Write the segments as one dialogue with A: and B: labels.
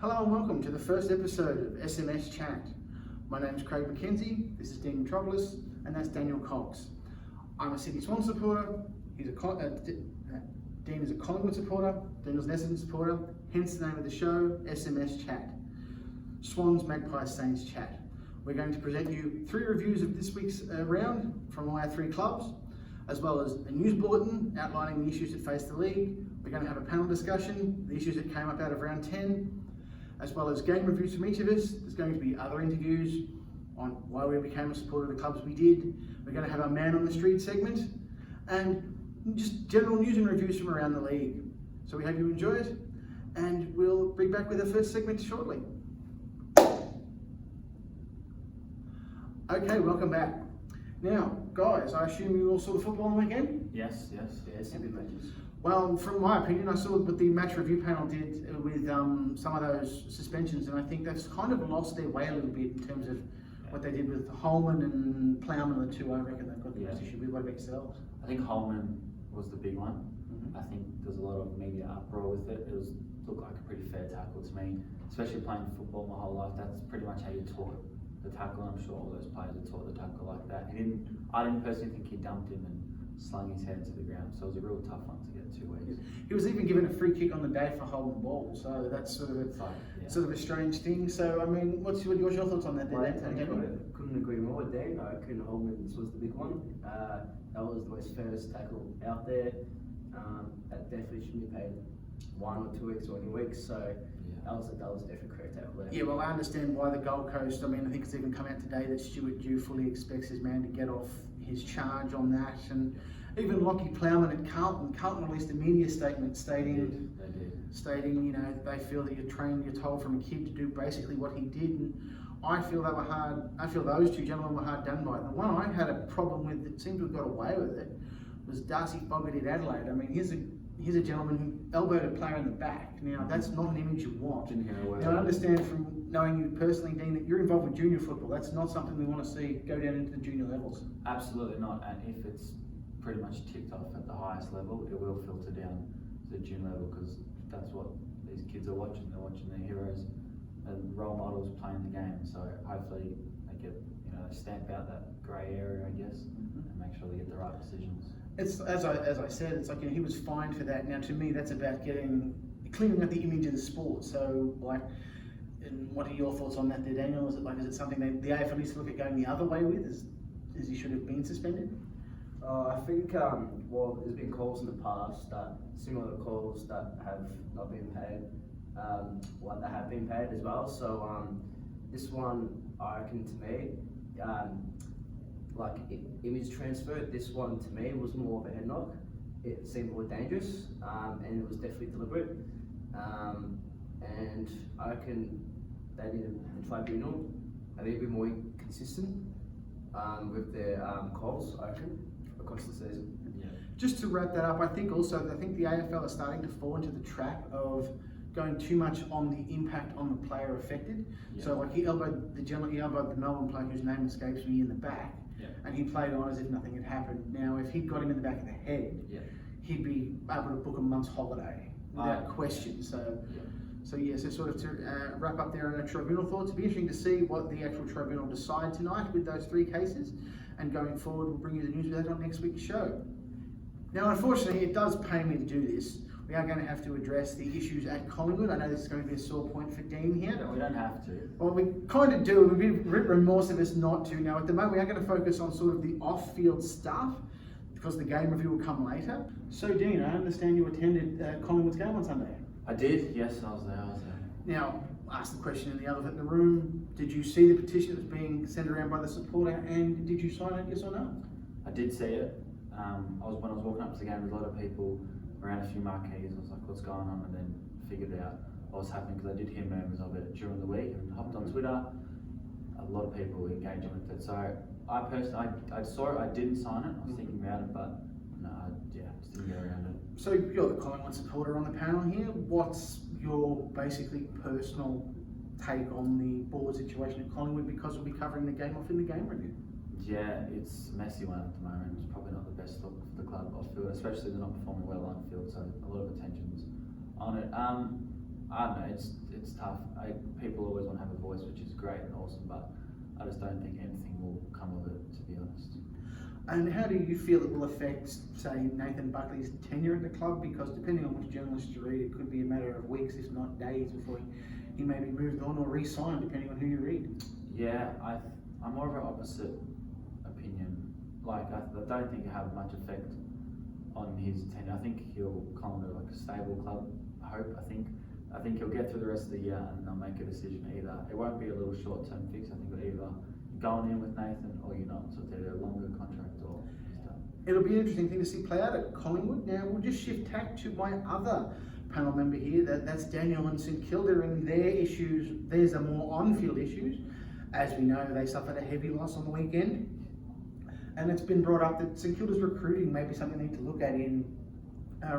A: Hello and welcome to the first episode of SMS Chat. My name is Craig Mackenzie, this is Dean Mitropoulos, and that's Daniel Cox. I'm a Sydney Swans supporter, Dean is a Collingwood supporter, Daniel's an Essendon supporter, hence the name of the show, SMS Chat. Swans, Magpies, Saints Chat. We're going to present you 3 reviews of this week's round from all our 3 clubs, as well as a news bulletin outlining the issues that face the league. We're going to have a panel discussion, the issues that came up out of round 10, as well as game reviews from each of us. There's going to be other interviews on why we became a supporter of the clubs we did. We're going to have our Man on the Street segment, and just general news and reviews from around the league. So we hope you enjoy it, and we'll be back with the first segment shortly. Okay, welcome back. Now, guys, I assume you all saw the football on the weekend?
B: Yes, some good matches.
A: Well, from my opinion, I saw what the match review panel did with some of those suspensions, and I think that's kind of lost their way a little bit in terms of what they did with Holman and Plowman, the 2 I reckon they've got the most issue with. What about yourselves?
B: I think Holman was the big one. I think there's a lot of media uproar with it. It looked like a pretty fair tackle to me, especially playing football my whole life. That's pretty much how you taught the tackle. I'm sure all those players are taught the tackle like that. I didn't personally think he dumped him and slung his head to the ground, so it was a real tough one to get 2 weeks.
A: He was even given a free kick on the day for holding the ball, so that's sort of a strange thing. So, I mean, what's your thoughts on that?
C: Couldn't agree more with Dan. I reckon Holman's was the big one. That was the most fairest tackle out there. That definitely shouldn't be paid 1 or 2 weeks or any weeks. So that was definitely correct tackle there.
A: Yeah, well, I understand why the Gold Coast. I mean, I think it's even come out today that Stuart Dew fully expects his man to get off his charge on that, and even Lockie Plowman at Carlton released a media statement stating, you know, they feel that you're told from a kid to do basically what he did, and I feel those 2 gentlemen were hard done by. The one I had a problem with that seemed to have got away with it was Darcy Fogarty at Adelaide. I mean, here's a gentleman who elbowed a player in the back. Now, that's not an image you want. Now, I understand from knowing you personally, Dean, that you're involved with junior football. That's not something we want to see go down into the junior levels.
B: Absolutely not. And if it's pretty much ticked off at the highest level, it will filter down to the junior level, because that's what these kids are watching. They're watching their heroes and role models playing the game. So hopefully they get, they stamp out that grey area, I guess, and make sure they get the right decisions.
A: It's as I said, it's like, he was fined for that. Now, to me, that's about cleaning up the image of the sport. So, and what are your thoughts on that, there, Daniel? Is it something that the AFL needs to look at going the other way with? Is he should have been suspended?
C: I think there's been calls in the past that similar to calls that have not been paid, that have been paid as well. So this one, I reckon, to me, image transfer, this one to me was more of a head knock. It seemed more dangerous, and it was definitely deliberate. And I reckon they needed the tribunal a little bit more consistent with their calls, I reckon, across the season.
A: Yeah. Just to wrap that up, I think the AFL are starting to fall into the trap of going too much on the impact on the player affected. Yeah. So he elbowed the Melbourne player whose name escapes me in the back, and he played on as if nothing had happened. Now, if he'd got him in the back of the head, he'd be able to book a month's holiday without question. So sort of to wrap up there on our tribunal thoughts, it'd be interesting to see what the actual tribunal decide tonight with those 3 cases, and going forward, we'll bring you the news of that on next week's show. Now, unfortunately, it does pain me to do this. We are going to have to address the issues at Collingwood. I know this is going to be a sore point for Dean here.
B: No, we don't have to.
A: Well, we kind of do. We'd be remorse of us not to. Now, at the moment, we are going to focus on sort of the off-field stuff, because the game review will come later. So, Dean, I understand you attended Collingwood's game on Sunday.
B: I did, yes, I was there.
A: Now, ask the question in the elephant in the room. Did you see the petition that was being sent around by the supporter, and did you sign it, yes or no?
B: I did see it. When I was walking up to the game with a lot of people around a few marquees, I was like, what's going on? And then figured out what was happening, because I did hear murmurs of it during the week, and hopped on Twitter. A lot of people were engaging with it. So I personally, I saw it, I didn't sign it. I was thinking about it, but no, just didn't get around it.
A: So you're the Collingwood supporter on the panel here. What's your basically personal take on the board situation at Collingwood, because we'll be covering the game off in the game review?
B: Yeah, it's a messy one at the moment. It's probably not the best look for the club off field, especially they're not performing well on field, so a lot of attention's on it. I don't know, it's tough. People always want to have a voice, which is great and awesome, but I just don't think anything will come of it, to be honest.
A: And how do you feel it will affect, say, Nathan Buckley's tenure at the club? Because depending on which journalist you read, it could be a matter of weeks, if not days, before he may be moved on or re-signed, depending on who you read.
B: Yeah, I'm more of an opposite opinion. Like, I don't think it'll have much effect on his tenure. I think he'll come to like a stable club. I think he'll get through the rest of the year and they'll make a decision either. It won't be a little short-term fix. I think it'll either going in with Nathan or you're not. So it's either a longer contract or he's done.
A: It'll be an interesting thing to see play out at Collingwood. Now, we'll just shift tack to my other panel member here. That's Daniel and St Kilda and their issues. Theirs are more on-field issues. As we know, they suffered a heavy loss on the weekend. And it's been brought up that St Kilda's recruiting may be something they need to look at in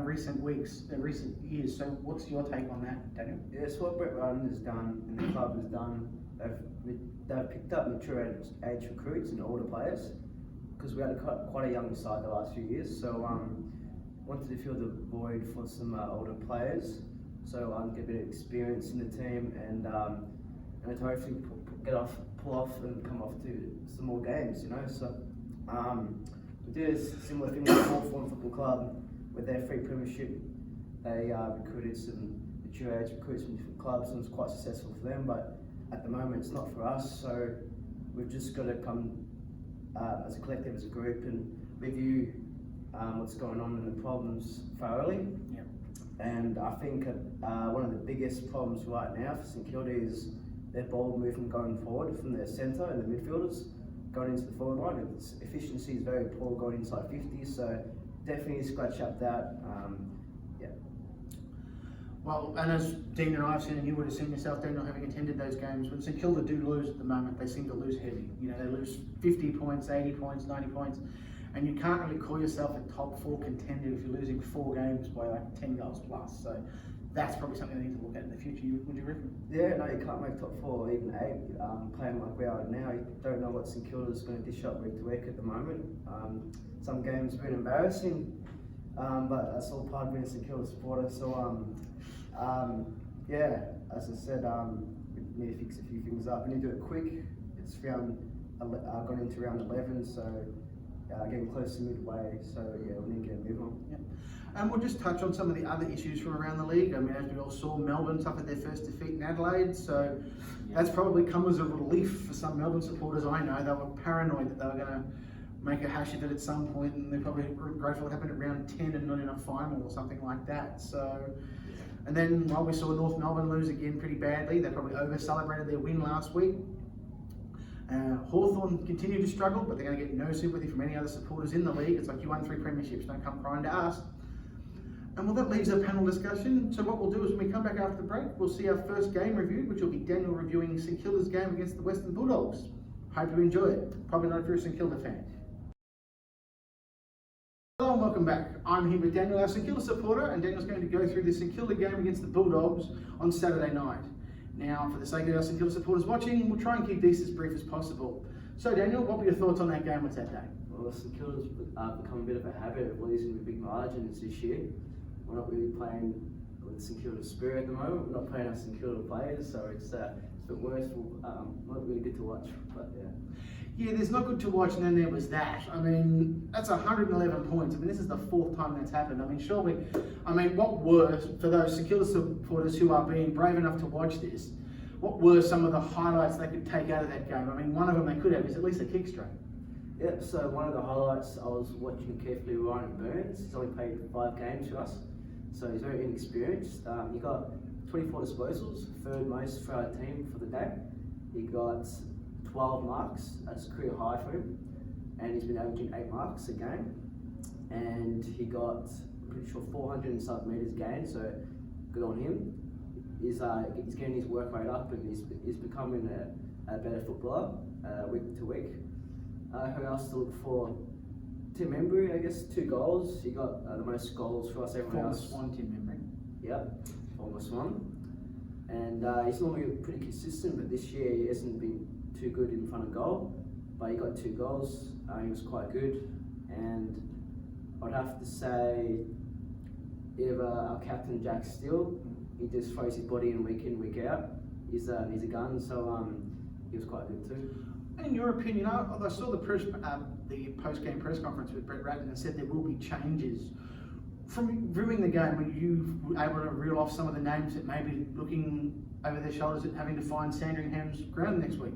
A: recent weeks, recent years. So what's your take on that, Daniel?
C: Yes, what Brett Roden has done and the club has done, they've picked up mature age recruits and older players, because we had quite a young side the last few years. So wanted to fill the void for some older players. So get a bit of experience in the team and to hopefully pull off and come off to some more games. So we did a similar thing with the Hawthorn Football Club with their free premiership. They recruited some mature age recruits from different clubs and it was quite successful for them, but at the moment it's not for us, so we've just got to come as a collective, as a group, and review what's going on and the problems thoroughly.
A: Yep.
C: And I think one of the biggest problems right now for St Kilda is their ball movement going forward from their centre and the midfielders going into the forward line. Its efficiency is very poor going inside 50, so definitely scratch up that.
A: Well, and as Dean and I have seen, and you would have seen yourself, Daniel, having attended those games, when St Kilda do lose at the moment, they seem to lose heavy. They lose 50 points, 80 points, 90 points, and you can't really call yourself a top 4 contender if you're losing 4 games by like 10 goals plus. So that's probably something they need to look at in the future. Would you reckon? Yeah,
C: no, you can't make top 4 or even 8 playing like we are now. You don't know what St Kilda's going to dish up week to week at the moment. Some games have been embarrassing, but that's all part of being a St Kilda supporter. So as I said, we need to fix a few things up. We need to do it quick. It's gone into round 11, so getting close to midway. So yeah, we need to get a move on.
A: Yep. And we'll just touch on some of the other issues from around the league. I mean, as we all saw, Melbourne suffered their first defeat in Adelaide, so that's probably come as a relief for some Melbourne supporters. I know they were paranoid that they were going to make a hash of it at some point, and they're probably grateful it happened at round 10 and not in a final or something like that. So, and then while we saw North Melbourne lose again pretty badly, they probably over-celebrated their win last week. Hawthorn continue to struggle, but they're going to get no sympathy from any other supporters in the league. It's like, you won 3 premierships, don't come crying to us. And well, that leaves our panel discussion. So what we'll do is when we come back after the break, we'll see our first game reviewed, which will be Daniel reviewing St Kilda's game against the Western Bulldogs. Hope you enjoy it. Probably not if you're a St Kilda fan. Hello and welcome back. I'm here with Daniel, our St Kilda supporter, and Daniel's going to go through the St Kilda game against the Bulldogs on Saturday night. Now, for the sake of our St Kilda supporters watching, we'll try and keep these as brief as possible. So Daniel, what were your thoughts on that game? What's that day?
C: Well, St Kilda's become a bit of a habit of losing with big margins this year. We're not really playing with St Kilda spirit at the moment. We're not playing our St Kilda players, so it's a bit worse. Not really good to watch, but yeah.
A: Yeah, there's not good to watch, and then there was that. I mean, that's 111 points. I mean, this is the 4th time that's happened. I mean, surely, what were, for those St Kilda supporters who are being brave enough to watch this, what were some of the highlights they could take out of that game? I mean, one of them they could have is at least a kick streak.
C: Yep, so one of the highlights I was watching carefully, Ryan Burns. He's only played 5 games for us, so he's very inexperienced. He got 24 disposals, 3rd most for our team for the day. He got 12 marks, that's a career high for him, and he's been averaging 8 marks a game. And he got, I'm pretty sure, 400 and something metres gained, so good on him. He's getting his work rate up and he's becoming a better footballer week to week. Who else to look for? Tim Embry, I guess, 2 goals. He got the most goals for us. Everyone else.
A: Former Swan, Tim Embry.
C: Yep, former Swan. And he's normally pretty consistent, but this year he hasn't been too good in front of goal. But he got 2 goals. He was quite good. And I'd have to say either our captain Jack Steele he just throws his body in, week out. He's a gun, so he was quite good too.
A: In your opinion, I saw the post-game press conference with Brett Ratten and said there will be changes. From viewing the game, were you able to reel off some of the names that may be looking over their shoulders at having to find Sandringham's ground next week?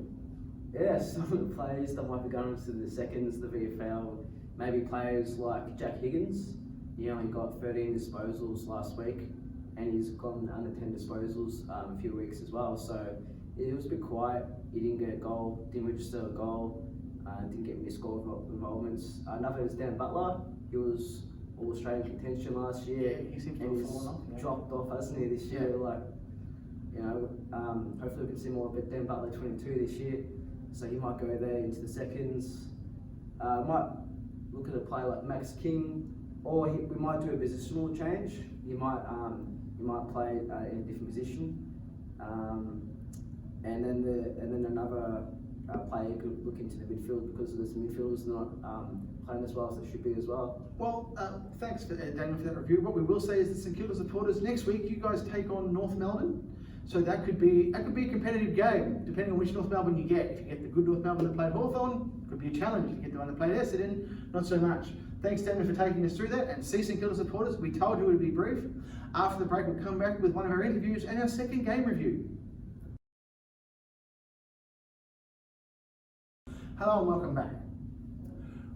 C: Yeah, some of the players that might be going to the seconds, the VFL, maybe players like Jack Higgins. He only got 13 disposals last week, and he's gone under 10 disposals a few weeks as well. So it was a bit quiet. He didn't get a goal, didn't register a goal, didn't get missed goal involvements. Another is Dan Butler. He was All-Australian contention last year.
A: Yeah, he seems to
C: and
A: have
C: he's
A: fallen off. Yeah.
C: dropped off, hasn't he, this year? Like, hopefully we can see more. But Dan Butler 22 this year, so he might go there into the seconds. Might look at a player like Max King, or we might do a positional change. He might play in a different position, and then another player could look into the midfield because this midfield's not playing as well as they should be as well.
A: Well, thanks for Damon for that review. What we will say is that St Kilda supporters, next week you guys take on North Melbourne. So that could be a competitive game, depending on which North Melbourne you get. If you get the good North Melbourne that played Hawthorn, could be a challenge. If you get the one that played Essendon, not so much. Thanks, Damon, for taking us through that. And see St Kilda supporters, we told you it would be brief. After the break, we'll come back with one of our interviews and our second game review. Hello and welcome back.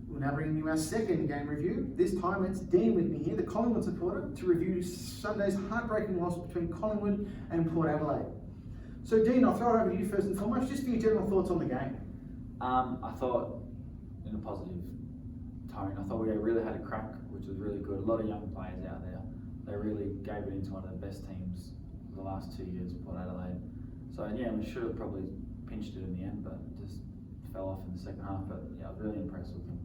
A: We're now bringing you our second game review. This time it's Dean with me here, the Collingwood supporter, to review Sunday's heartbreaking loss between Collingwood and Port Adelaide. So Dean, I'll throw it over to you first and foremost, just for your general thoughts on the game.
B: I thought, in a positive tone, I thought we really had a crack, which was really good. A lot of young players out there. They really gave it into one of the best teams of the last 2 years, Port Adelaide. So yeah, we should have probably pinched it in the end, but just fell off in the second half. But yeah, I was really impressed with them.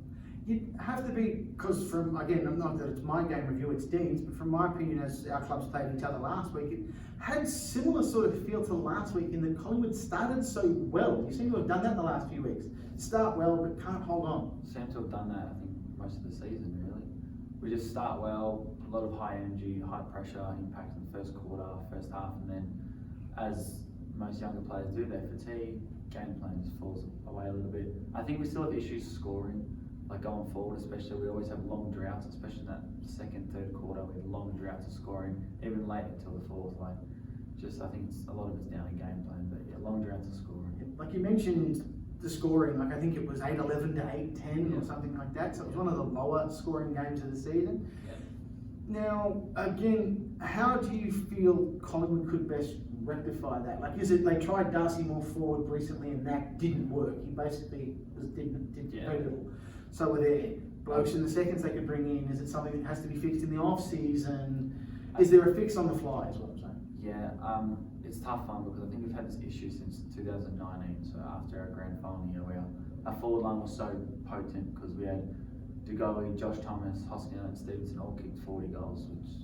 A: You'd have to be, because from, again, not that it's my game review, it's Dean's, but from my opinion, as our clubs played each other last week, it had similar sort of feel to last week in that Collingwood started so well. You seem to have done that in the last few weeks. Start well, but can't hold on.
B: Seem to have done that, I think, most of the season, really. We just start well, a lot of high energy, high pressure, impact in the first quarter, first half, and then as most younger players do, they fatigue, game plan just falls away a little bit. I think we still have issues scoring. Like going forward, especially, we always have long droughts, especially in that second, third quarter. We had long droughts of scoring, even late until the fourth. Like, just I think a lot of it's down in game plan, but yeah, long droughts of scoring.
A: Like you mentioned the scoring, like I think it was 8-11 to 8-10 or something like that. So it was one of the lower scoring games of the season. Now, again, how do you feel Collingwood could best rectify that? Like, is it they tried Darcy more forward recently and that didn't work? He basically did very little. So were there blokes in the seconds they could bring in? Is it something that has to be fixed in the off season? Is there a fix on the fly? Is what I'm saying.
B: Yeah, it's a tough one because I think we've had this issue since 2019. So after our grand final year, where our forward line was so potent because we had Dugowie, Josh Thomas, Hoskins, and Stevenson all kicked 40 goals, which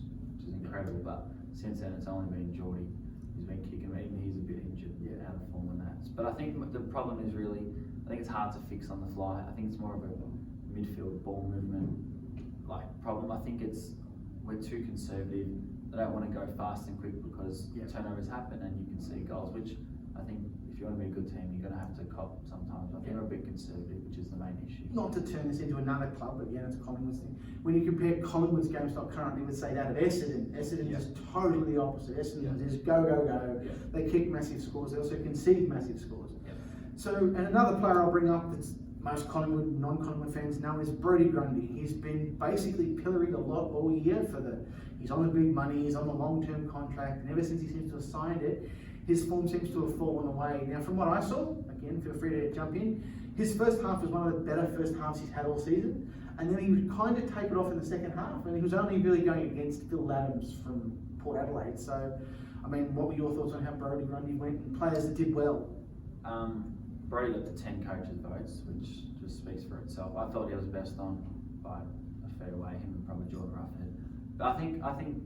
B: is incredible. But since then, it's only been Geordie who's been kicking. Even he's a bit injured, out of form on that. But I think the problem is really, I think it's hard to fix on the fly. I think it's more of a midfield ball movement problem. I think we're too conservative. They don't want to go fast and quick because turnovers happen and you can see goals, which I think if you want to be a good team, you're going to have to cop sometimes. I think we're a bit conservative, which is the main issue.
A: Not to turn this into another club, but again, it's a Collingwood thing. When you compare Collingwood's game style currently with, say, that of Essendon is totally the opposite. Essendon is go, go, go. They kick massive scores. They also concede massive scores. So, and another player I'll bring up that's most Collingwood, non-Collingwood fans know is Brodie Grundy. He's been basically pilloried a lot all year he's on the big money, he's on the long-term contract, and ever since he seems to have signed it, his form seems to have fallen away. Now, from what I saw, again, feel free to jump in, his first half was one of the better first halves he's had all season, and then he would kind of tapered off in the second half, and he was only really going against Phil Adams from Port Adelaide. So, I mean, what were your thoughts on how Brodie Grundy went and players that did well?
B: Brodie got the 10 coaches' votes, which just speaks for itself. I thought he was best on by a fair way, him and probably Jordan Ruffhead. But I think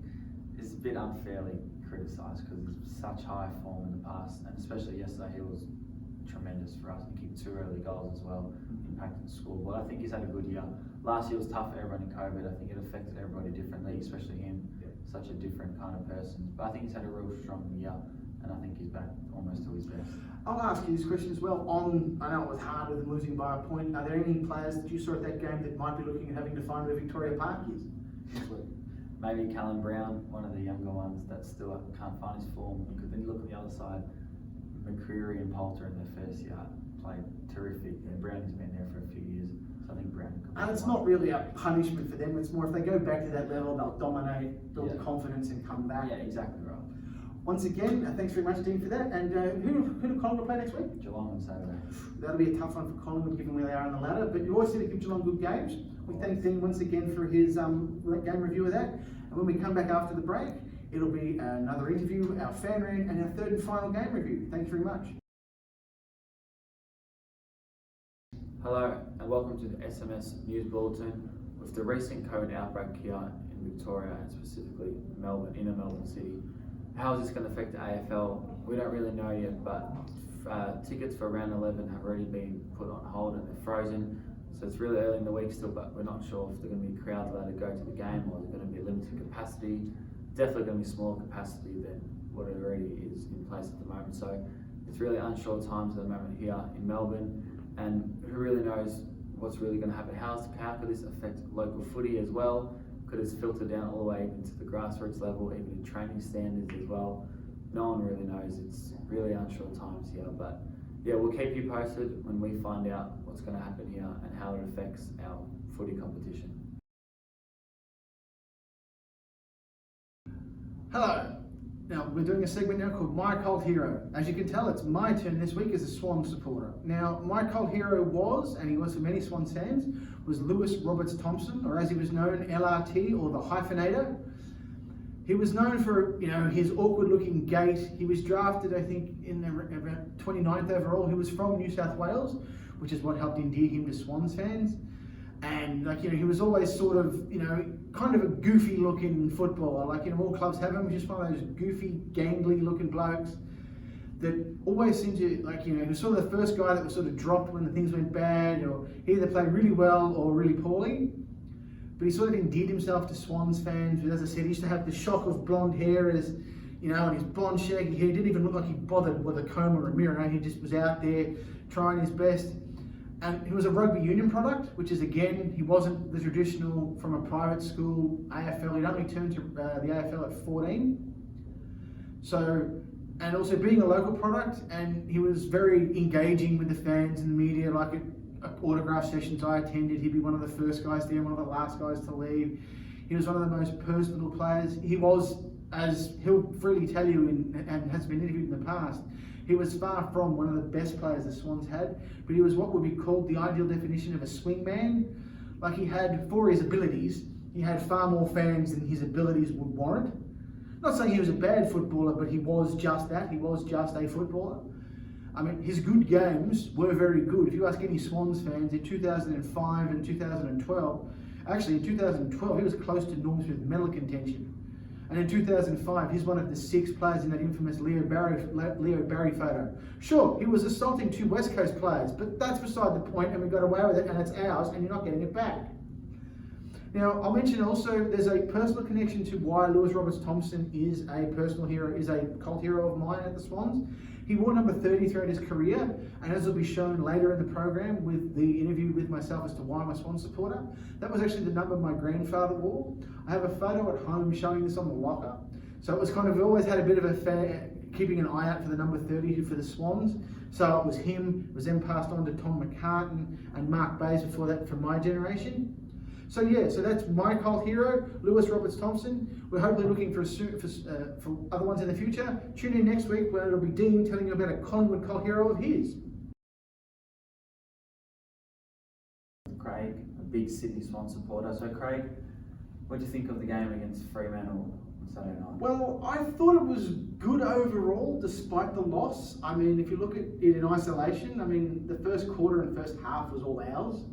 B: it's a bit unfairly criticised because he's such high form in the past, and especially yesterday he was tremendous for us. He kicked 2 early goals as well, impacted the scoreboard. I think he's had a good year. Last year was tough for everyone in COVID. I think it affected everybody differently, especially him. such a different kind of person. But I think he's had a real strong year, and I think he's back almost to his best.
A: I'll ask you this question as well. I know it was hard with them losing by a point. Are there any players that you saw at that game that might be looking at having to find where Victoria Park is?
B: Maybe Callum Brown, one of the younger ones that still can't find his form. Because then you look on the other side, McCreary and Poulter in their first year played terrific. And Brown has been there for a few years, so I think Brown could be
A: And it's
B: one.
A: not really a punishment for them. It's more if they go back to that level, they'll dominate, build confidence, and come back.
B: Yeah, exactly right.
A: Once again, thanks very much, Dean, for that. And who do Collingwood play next week?
B: Geelong on Saturday.
A: That'll be a tough one for Collingwood, given where they are on the ladder. But you always seem to give Geelong good games. We thank Dean once again for his game review of that. And when we come back after the break, it'll be another interview, our fan rant, and our third and final game review. Thanks very much.
B: Hello and welcome to the SMS News Bulletin. With the recent COVID outbreak here in Victoria and specifically Melbourne, inner Melbourne City, how is this going to affect the AFL? We don't really know yet, but tickets for round 11 have already been put on hold and they're frozen. So it's really early in the week still, but we're not sure if they're going to be crowds allowed to go to the game or is it going to be limited capacity. Definitely going to be smaller capacity than what it already is in place at the moment. So it's really unsure times at the moment here in Melbourne, and who really knows what's really going to happen. How could this affect local footy as well? Could it filter down all the way into the grassroots level, even in training standards as well? No one really knows. It's really unsure times here, but yeah, we'll keep you posted when we find out what's going to happen here and how it affects our footy competition.
A: Hello. Now, we're doing a segment now called My Cult Hero. As you can tell, it's my turn this week as a Swans supporter. Now, my cult hero was, and he was for many Swans fans, was Lewis Roberts Thompson, or as he was known, LRT, or the Hyphenator. He was known for, his awkward-looking gait. He was drafted, I think, in about 29th overall. He was from New South Wales, which is what helped endear him to Swans fans. And he was always sort of, kind of a goofy looking footballer. All clubs have him, just one of those goofy, gangly looking blokes that always seemed to, he was sort of the first guy that was sort of dropped when things went bad, or he either played really well or really poorly. But he sort of endeared himself to Swans fans. But as I said, he used to have the shock of blonde hair and his blonde shaggy hair. He didn't even look like he bothered with a comb or a mirror. He just was out there trying his best. And he was a rugby union product, which is, again, he wasn't the traditional from a private school AFL. He'd only turned to the AFL at 14. So, and also being a local product, and he was very engaging with the fans and the media, at autograph sessions I attended, he'd be one of the first guys there, one of the last guys to leave. He was one of the most personable players. He was, as he'll freely tell you and has been interviewed in the past, he was far from one of the best players the Swans had, but he was what would be called the ideal definition of a swingman. He had, for his abilities, he had far more fans than his abilities would warrant. Not saying he was a bad footballer, but he was just that. He was just a footballer. His good games were very good. If you ask any Swans fans, in 2005 and 2012, actually in 2012 he was close to Norm Smith medal contention. And in 2005, he's one of the 6 players in that infamous Leo Barry photo. Sure, he was assaulting 2 West Coast players, but that's beside the point, and we got away with it, and it's ours, and you're not getting it back. Now, I'll mention also, there's a personal connection to why Lewis Roberts Thompson is a personal hero, is a cult hero of mine at the Swans. He wore number 30 throughout his career, and as will be shown later in the program with the interview with myself as to why I'm a Swans supporter, that was actually the number my grandfather wore. I have a photo at home showing this on the locker. So it was kind of, always had a bit of a keeping an eye out for the number 30 for the Swans. So it was him, it was then passed on to Tom McCartan and Mark Bays before that from my generation. So yeah, so that's my cult hero, Lewis Roberts Thompson. We're hopefully looking for other ones in the future. Tune in next week where it'll be Dean telling you about a Collingwood cult hero of his.
B: Craig, a big Sydney Swan supporter. So Craig, what do you think of the game against Fremantle on Saturday night?
A: Well, I thought it was good overall, despite the loss. If you look at it in isolation, the first quarter and first half was all ours.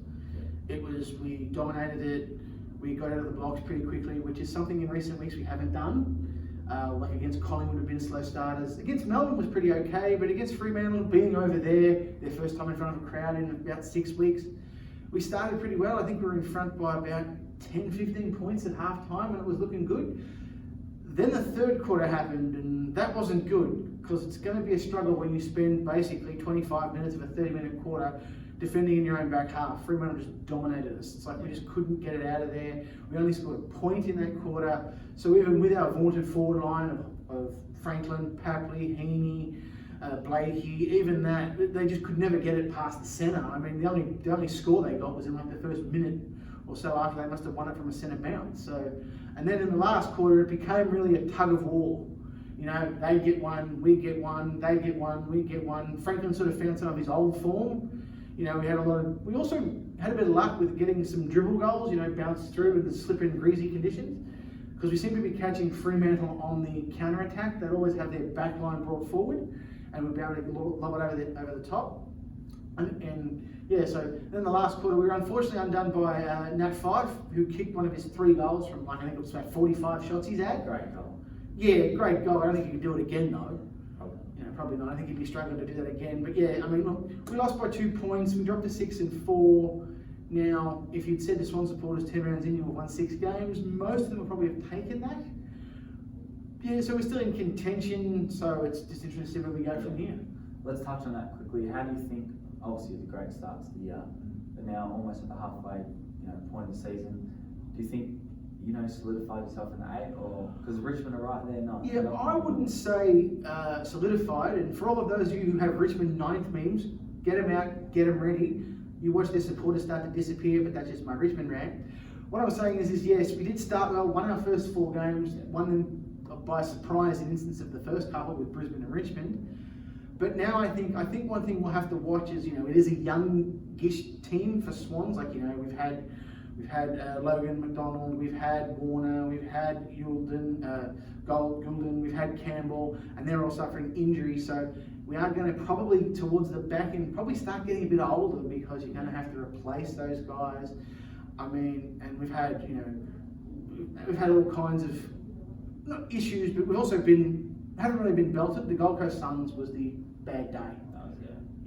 A: We dominated it, we got out of the blocks pretty quickly, which is something in recent weeks we haven't done. Against Collingwood have been slow starters. Against Melbourne was pretty okay, but against Fremantle, being over there, their first time in front of a crowd in about 6 weeks, we started pretty well. I think we were in front by about 10, 15 points at half time, and it was looking good. Then the third quarter happened, and that wasn't good because it's going to be a struggle when you spend basically 25 minutes of a 30-minute quarter defending in your own back half. Fremantle just dominated us. It's like we just couldn't get it out of there. We only scored a point in that quarter. So even with our vaunted forward line of Franklin, Papley, Heaney, Blakey, even that, they just could never get it past the centre. I mean, the only score they got was in like the first minute or so after they must have won it from a centre bounce. So, and then in the last quarter, it became really a tug of war. You know, they get one, we get one, they get one, we get one. Franklin sort of found some of his old form. You know, we also had a bit of luck with getting some dribble goals, you know, bounced through in the slippery and greasy conditions. Because we seem to be catching Fremantle on the counter-attack. They'd always have their back line brought forward and we'd be able to lob it over the top. And yeah, so then the last quarter we were unfortunately undone by Nat 5, who kicked one of his 3 goals from like, I think it was about 45 shots he's had.
B: Great goal.
A: Yeah, great goal. I don't think he could do it again though. You know, probably not. I think he'd be struggling to do that again. But yeah, I mean, look, we lost by 2 points. We dropped to 6 and 4. Now, if you'd said to Swan supporters 10 rounds in, you would have won 6 games. Most of them would probably have taken that. Yeah, so we're still in contention. So it's just interesting to see where we go from here.
B: Let's touch on that quickly. How do you think? Obviously, it's a great start to the year, but now almost at the halfway, point of the season. Do you think solidified yourself in the 8, or because Richmond are right there? Not.
A: Yeah, I wouldn't say solidified. And for all of those of you who have Richmond 9th memes, get them out, get them ready. You watch their supporters start to disappear, but that's just my Richmond rant. What I was saying is yes, we did start well, won our first 4 games, won them by surprise in instance of the first couple with Brisbane and Richmond. But now I think one thing we'll have to watch is, it is a youngish team for Swans. Like, we've had Logan McDonald, we've had Warner, we've had Goulden, we've had Campbell, and they're all suffering injuries. So we are going to probably towards the back end probably start getting a bit older because you're going to have to replace those guys. I mean, and we've had all kinds of not issues, but we've also haven't really been belted. The Gold Coast Suns was the bad day.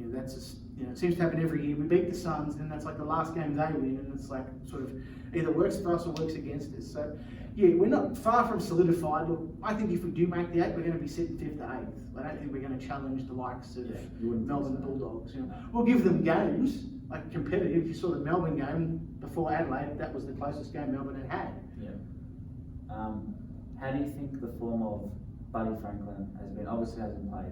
A: That's just, it seems to happen every year. We beat the Suns, and that's like the last game they win, and it's like sort of either works for us or works against us. So yeah, we're not far from solidified. Look, I think if we do make the 8, we're going to be sitting 5th to 8th. I don't think we're going to challenge the likes of Melbourne Bulldogs. We'll give them games like competitive. You saw the Melbourne game before Adelaide. That was the closest game Melbourne had.
B: Yeah. How do you think the form of Buddy Franklin has been? Obviously hasn't played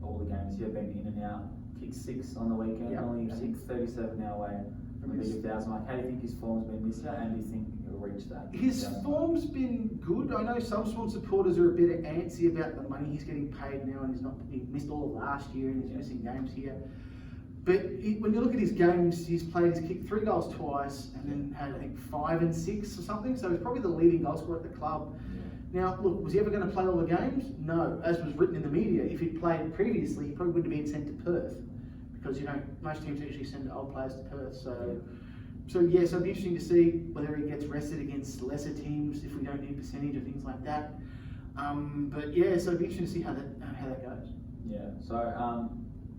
B: all the games. He's been in and out. Kicked 6 on the weekend. Only 37 now away from the big 1,000 mark. How do you think his form's been this year, and do you think he'll reach that?
A: His form's been good. I know some Swan supporters are a bit antsy about the money he's getting paid now, and he missed all of last year, and he's missing games here. But when you look at his games, he's kicked 3 goals twice, and then had I think 5 and 6 or something. So he's probably the leading goal scorer at the club. Now, look, was he ever going to play all the games? No. As was written in the media, if he'd played previously, he probably wouldn't have been sent to Perth. Because, most teams actually send old players to Perth. So it'd be interesting to see whether he gets rested against lesser teams, if we don't need percentage or things like that. But yeah, so it'd be interesting to see how that goes.
B: Yeah, so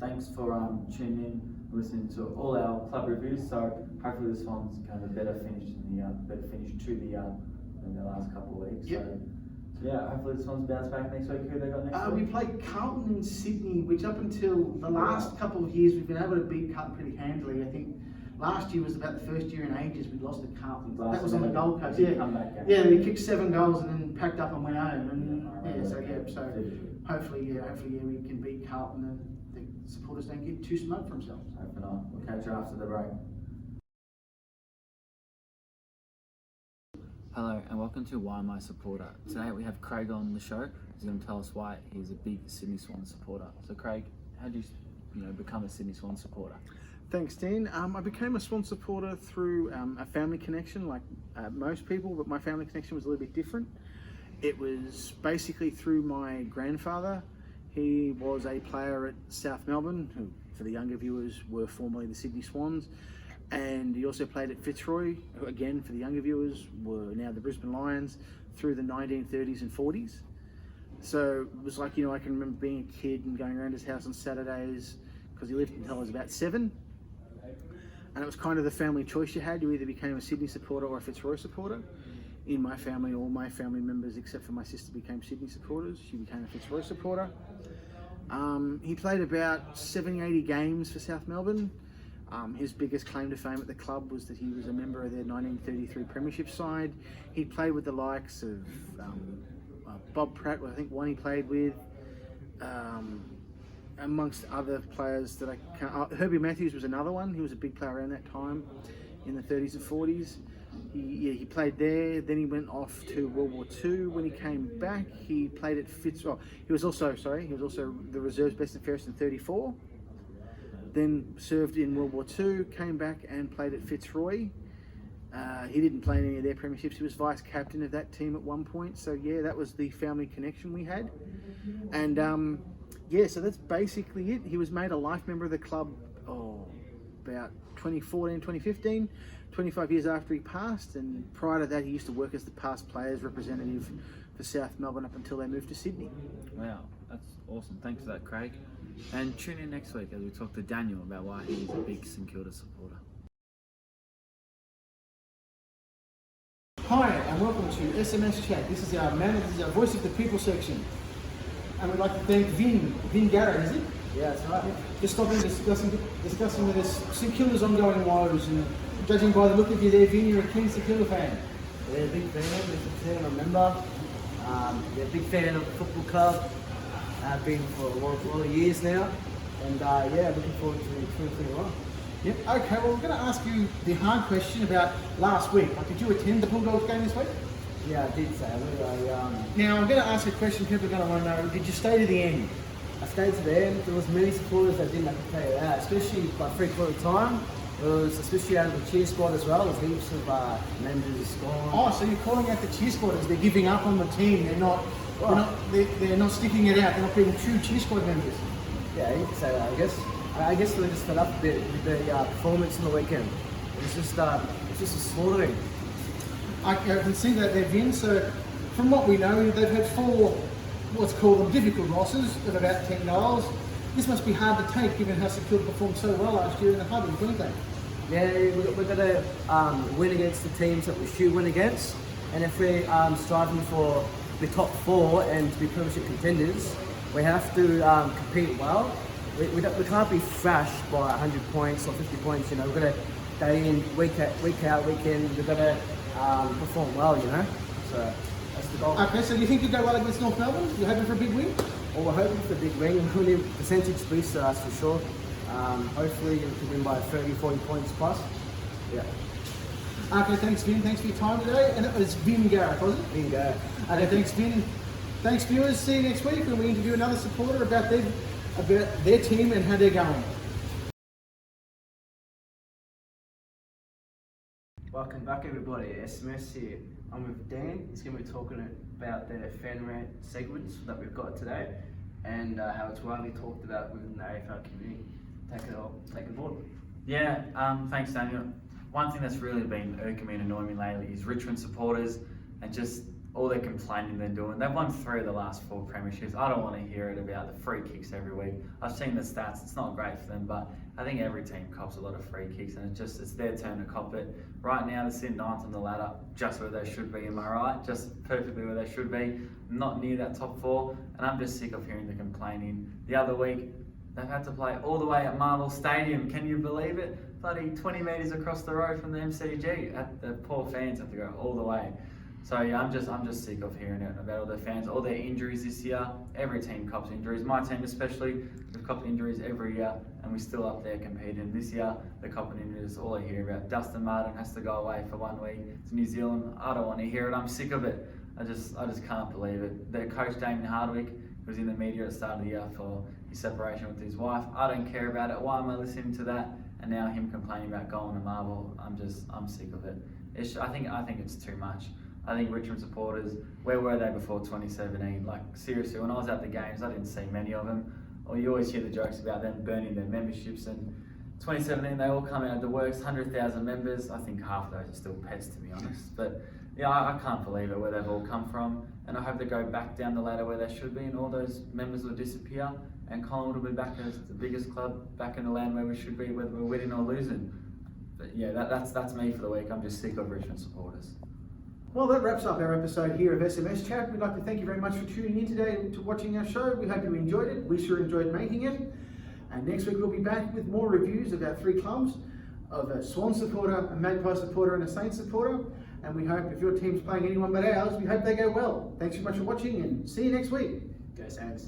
B: thanks for tuning in, listening to all our club reviews. So hopefully this one's going to have a better finish to the than the last couple of weeks.
A: Yep.
B: So yeah, hopefully this one's bounce back next week. Who they got next week?
A: We play Carlton in Sydney, which up until the last couple of years we've been able to beat Carlton pretty handily. I think last year was about the first year in ages we lost to Carlton. That was on the Gold Coast. Yeah, they kicked 7 goals and then packed up and went home. And so hopefully we can beat Carlton and the supporters don't get too smug for themselves.
B: Hopefully not. We'll catch you after the break. Hello and welcome to Why My Supporter. Today we have Craig on the show. He's going to tell us why he's a big Sydney Swans supporter. So Craig, how did you become a Sydney Swans supporter?
A: Thanks, Dean. I became a Swan supporter through a family connection, like most people, but my family connection was a little bit different. It was basically through my grandfather. He was a player at South Melbourne, who, for the younger viewers, were formerly the Sydney Swans. And he also played at Fitzroy, who again, for the younger viewers, were now the Brisbane Lions through the 1930s and 40s. So it was like, I can remember being a kid and going around his house on Saturdays, because he lived until I was about 7. And it was kind of the family choice you had. You either became a Sydney supporter or a Fitzroy supporter. in my family, all my family members except for my sister became Sydney supporters. She became a Fitzroy supporter. He played about 70, 80 games for South Melbourne. His biggest claim to fame at the club was that he was a member of their 1933 Premiership side. He played with the likes of Bob Pratt, I think one he played with, amongst other players that I can't... Herbie Matthews was another one. He was a big player around that time in the 30s and 40s. He played there. Then he went off to World War II. When he came back, he played at Fitzroy. He was also the reserves best and fairest in 34. Then served in World War II, came back and played at Fitzroy. He didn't play in any of their premierships. He was vice captain of that team at one point. So yeah, that was the family connection we had. And yeah, so that's basically it. He was made a life member of the club about 2014, 2015, 25 years after he passed. And prior to that, he used to work as the past players representative for South Melbourne up until they moved to Sydney.
D: Wow, that's awesome. Thanks for that, Craig. And tune in next week as we talk to Daniel about why he's a big St Kilda supporter.
A: Hi, and welcome to SMS Chat. This is our Voice of the People section. And we'd like to thank Vin Garrett, is it?
C: Yeah, that's right.
A: Just stopping discussing with us St Kilda's ongoing woes, and judging by the look of you there, Vin, you're a keen St Kilda fan.
C: Yeah, big fan. As a fan, I remember. Yeah, big fan of the football club. I've been for a lot of years now, and yeah, looking forward to 2021.
A: Yep. Okay. Well, we're going to ask you the hard question about last week. Did you attend the Bulldogs game this week?
C: Yeah, I did say.
A: Now I'm going to ask a question people are going to want to know. Did you stay to the end?
C: I stayed to the end. There was many supporters that didn't have to play it out, especially by 3/4 time. It was especially out of the cheer squad as well. There's heaps of members gone.
A: Oh, so you're calling out the cheer squatters? They're giving up on the team. They're not sticking it out. They're not being true cheer squad members.
C: Yeah, you could say that. I guess they just fed up a bit with the performance on the weekend. It's just a slaughtering.
A: I can see that they've been. So, from what we know, they've had 4, what's called them difficult losses of about 10 goals. This must be hard to take, given how St Kilda performed so well last year in the hub in Queensland.
C: Yeah, we've got to win against the teams that we should win against, and if we're striving for the top 4 and to be premiership contenders, we have to compete well. We can't be thrashed by 100 points or 50 points. You know, we've got to day in, week out, weekend. We've got to perform well. You know, so that's the goal.
A: Okay, so do you think you'll go well against North Melbourne? You're hoping for a big win?
C: Well, we're hoping for a big win. We'll need percentage boost to us for sure. Hopefully, we can win by 30, 40 points plus. Yeah.
A: Okay, thanks Vin. Thanks for your time today. And it was Vin Garrett, was it?
C: Vin Garrett.
A: Okay, thanks Vin. Thanks viewers. See you next week when we interview another supporter about their team and how they're going.
C: Welcome back everybody, SMS here. I'm with Dan. He's going to be talking about the fan rant segments that we've got today and how it's widely talked about within the AFL community. Take it board.
B: Yeah, thanks Daniel. One thing that's really been irking me and annoying me lately is Richmond supporters and just all their complaining they're doing. They've won 3 of the last 4 premierships. I don't want to hear it about the free kicks every week. I've seen the stats, it's not great for them, but I think every team cops a lot of free kicks and it's their turn to cop it. Right now they're sitting 9th on the ladder, just where they should be, am I right? Just perfectly where they should be, not near that top 4, and I'm just sick of hearing the complaining. The other week, they've had to play all the way at Marvel Stadium, can you believe it? Bloody 20 metres across the road from the MCG. The poor fans have to go all the way. So yeah, I'm just sick of hearing it about all their fans, all their injuries this year. Every team cops injuries. My team especially, we've copped injuries every year, and we're still up there competing. This year, the copping injuries, all I hear about. Dustin Martin has to go away for 1 week to New Zealand. I don't want to hear it. I'm sick of it. I just can't believe it. Their coach Damien Hardwick was in the media at the start of the year for his separation with his wife. I don't care about it. Why am I listening to that? And now him complaining about going to Marvel. I'm sick of it. I think it's too much. I think Richmond supporters, where were they before 2017? Like seriously, when I was at the games, I didn't see many of them. Or you always hear the jokes about them burning their memberships. And 2017, they all come out of the works, 100,000 members. I think half of those are still pets, to be honest. But yeah, I can't believe it where they've all come from. And I hope they go back down the ladder where they should be, and all those members will disappear. And Collingwood will be back as the biggest club, back in the land where we should be, whether we're winning or losing. But yeah, that's me for the week. I'm just sick of Richmond supporters.
A: Well, that wraps up our episode here of SMS Chat. We'd like to thank you very much for tuning in today to watching our show. We hope you enjoyed it. We sure enjoyed making it. And next week we'll be back with more reviews of our three clubs, of a Swan supporter, a Magpie supporter and a Saints supporter. And we hope if your team's playing anyone but ours, we hope they go well. Thanks so much for watching and see you next week.
C: Go Saints.